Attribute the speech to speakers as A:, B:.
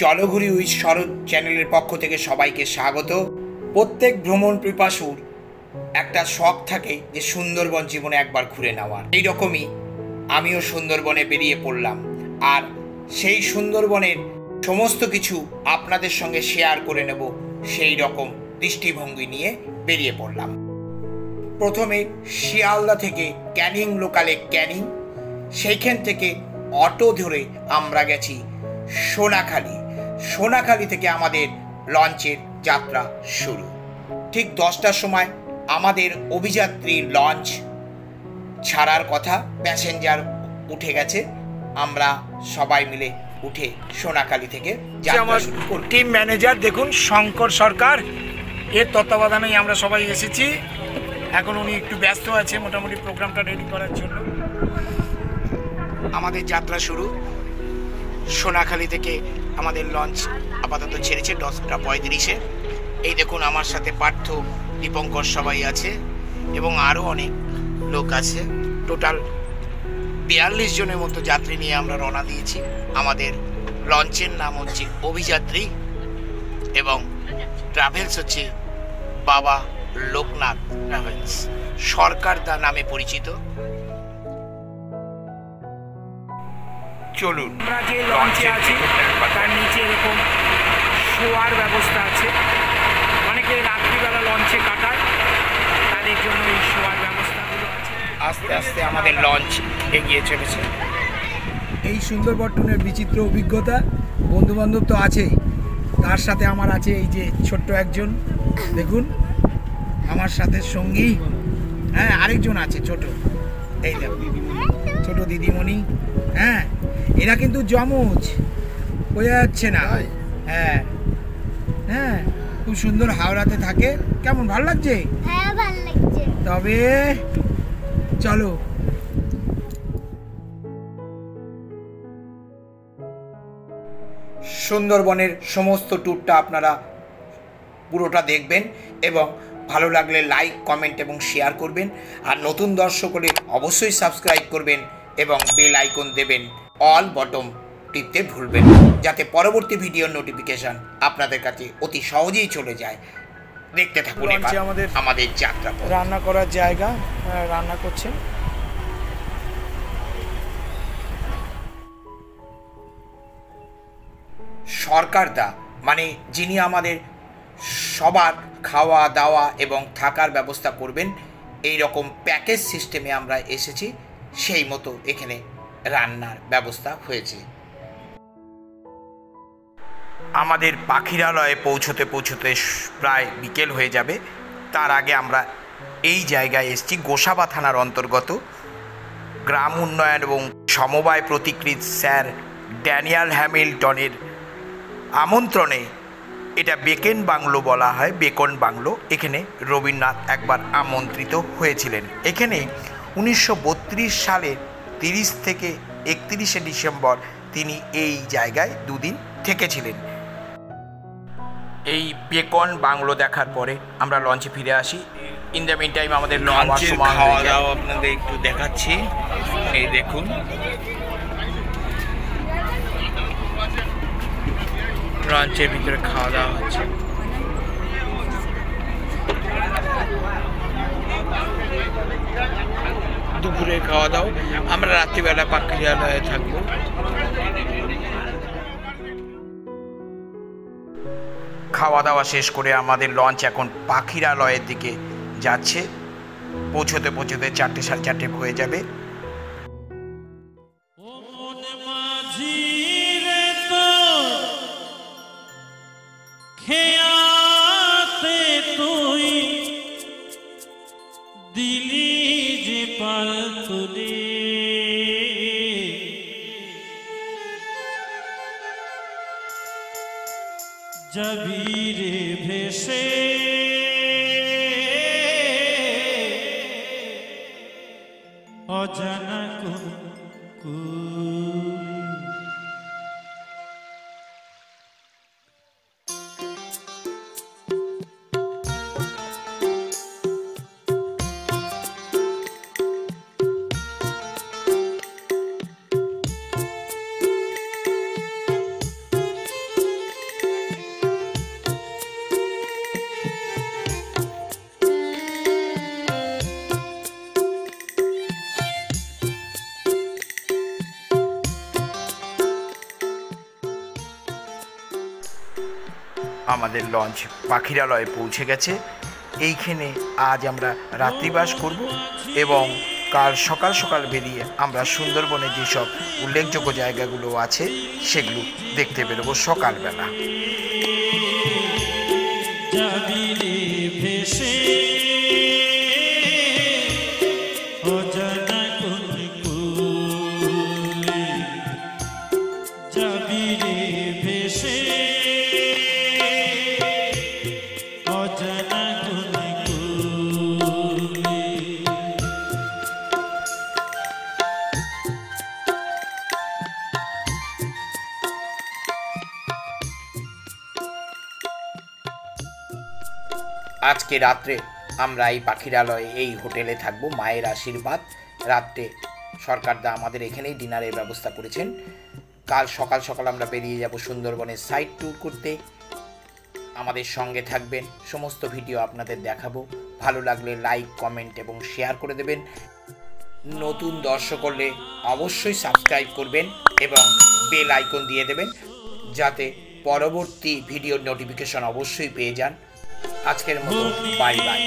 A: চলঘুরি with শরৎ চ্যানেলের পক্ষ থেকে সবাইকে স্বাগত। প্রত্যেক ভ্রমণ পিপাসুর একটা শখ থাকে যে সুন্দরবন জীবনে একবার ঘুরে নেওয়ার। এই রকমই আমিও সুন্দরবনে বেরিয়ে পড়লাম, আর সেই সুন্দরবনের সমস্ত কিছু আপনাদের সঙ্গে শেয়ার করে নেব। সেই রকম দৃষ্টিভঙ্গি নিয়ে বেরিয়ে পড়লাম। প্রথমে শিয়ালদা থেকে ক্যানিং লোকালে ক্যানিং, সেইখান থেকে অটো ধরে আমরা গেছি সোনাখালি। সোনাখালি থেকে আমাদের লঞ্চের যাত্রা শুরু। ঠিক 10টার সময় আমাদের অভিযাত্রী লঞ্চ ছাড়ার কথা, প্যাসেঞ্জার উঠে গেছে। আমরা সবাই মিলে উঠে সোনাখালি থেকে যাত্রা শুরু করি। টিম ম্যানেজার দেখুন শঙ্কর সরকার, এর তত্ত্বাবধানেই আমরা সবাই এসেছি। এখন উনি একটু ব্যস্ত আছে মোটামুটি প্রোগ্রামটা রেডি করার জন্য। আমাদের যাত্রা শুরু সোনাখালি থেকে। আমাদের লঞ্চ আপাতত ছেড়েছে 10:35-এ। এই দেখুন আমার সাথে পার্থ, দীপঙ্কর সবাই আছে এবং আরও অনেক লোক আছে। টোটাল 42 জনের মতো যাত্রী নিয়ে আমরা রওনা দিয়েছি। আমাদের লঞ্চের নাম হচ্ছে অভিযাত্রী এবং ট্রাভেলস হচ্ছে বাবা লোকনাথ ট্রাভেলস, সরকারদা নামে পরিচিত। চলুন, আমরা যে লঞ্চে আছি তার নিচে এরকম শোয়ার ব্যবস্থা আছে। অনেকে রাত্রিবেলা লঞ্চে কাটায়, তাদের জন্য এই শোয়ার ব্যবস্থাগুলো আছে। আস্তে আস্তে আমাদের লঞ্চ এগিয়ে চলেছে।
B: এই সুন্দরবনের বিচিত্র অভিজ্ঞতা, বন্ধুবান্ধব তো আছেই, তার সাথে আমার আছে এই যে ছোট্ট একজন, দেখুন আমার সাথে সঙ্গী। হ্যাঁ, আরেকজন আছে ছোট, এই দেখো ছোট দিদিমণি। হ্যাঁ, এরা কিন্তু যমজ, বোঝা যাচ্ছে না। হ্যাঁ হ্যাঁ, খুব সুন্দর হাওড়াতে থাকে। কেমন, ভালো লাগছে?
C: হ্যাঁ, ভালো লাগছে।
B: তবে চলো।
A: সুন্দরবনের সমস্ত ট্যুরটা আপনারা পুরোটা দেখবেন এবং ভালো লাগলে লাইক, কমেন্ট এবং শেয়ার করবেন। আর নতুন দর্শক হলে অবশ্যই সাবস্ক্রাইব করবেন এবং বেল আইকন দেবেন। অল বটম টিপতে ভুলবেন না, যাতে পরবর্তী ভিডিওর নোটিফিকেশন আপনাদের কাছে অতি সহজেই চলে যায়। দেখতে থাকুন আমাদের যাত্রা।
B: রান্না করার জায়গা, রান্না করছেন।
A: সরকারদা মানে যিনি আমাদের সবার খাওয়া দাওয়া এবং থাকার ব্যবস্থা করবেন, এই রকম প্যাকেজ সিস্টেমে আমরা এসেছি। সেই মতো এখানে রান্নার ব্যবস্থা হয়েছে। আমাদের পাখিরালয়ে পৌঁছতে পৌঁছতে প্রায় বিকেল হয়ে যাবে। তার আগে আমরা এই জায়গায় এসেছি, গোসাবা থানার অন্তর্গত গ্রাম উন্নয়ন এবং সমবায় প্রতিকৃত স্যার ড্যানিয়েল হ্যামিল্টনের আমন্ত্রণে। এটা বেকন বাংলো বলা হয়, বেকন বাংলো। এখানে রবীন্দ্রনাথ একবার আমন্ত্রিত হয়েছিলেন। এখানে 1932 সালে 30 থেকে 31শে ডিসেম্বর তিনি এই জায়গায় 2 দিন থেকেছিলেন। এই বেকন বাংলো দেখার পরে আমরা লঞ্চে ফিরে আসি। ইন দ্য মিন টাইম আমাদের লঞ্চের খাওয়া দাওয়া আপনাদের একটু দেখাচ্ছি। এই দেখুন, লঞ্চের ভিতরে খাওয়া দাওয়া হচ্ছে। দুপুরে খাওয়া দাওয়া। আমরা রাত্রিবেলা পাখিরালয়ে থাকবো। খাওয়া দাওয়া শেষ করে আমাদের লঞ্চ এখন পাখিরালয়ের দিকে যাচ্ছে। পৌঁছতে পৌঁছতে 4টে, 4:30 হয়ে যাবে।
D: জবিরে ভেসে অজানা
A: আমাদের লঞ্চ পাখিরালয়ে পৌঁছে গেছে। এইখানে আজ আমরা রাত্রিবাস করব এবং কাল সকাল সকাল বেরিয়ে আমরা সুন্দরবনে যেসব উল্লেখযোগ্য জায়গাগুলো আছে সেগুলো দেখতে বেরোবো সকালবেলা।
D: যাবি রে ভেসে অজানা কোন কূলে, যাবি রে ভেসে অজানা কোন কূলে।
A: আজকে রাত্রে আমরা এই পাখিরালয়ে এই হোটেলে থাকবো, মায়ের আশীর্বাদ। রাত্রে সরকারদা আমাদের এখানেই ডিনারের ব্যবস্থা করেছেন। কাল সকাল সকাল আমরা বেরিয়ে যাব সুন্দরবনের সাইট ট্যুর করতে। আমাদের সঙ্গে থাকবেন, সমস্ত ভিডিও আপনাদের দেখাবো। ভালো লাগলে লাইক, কমেন্ট এবং শেয়ার করে দেবেন। নতুন দর্শক হলে অবশ্যই সাবস্ক্রাইব করবেন এবং বেল আইকন দিয়ে দেবেন যাতে পরবর্তী ভিডিওর নোটিফিকেশন অবশ্যই পেয়ে যান। আজকের মতো বাই বাই।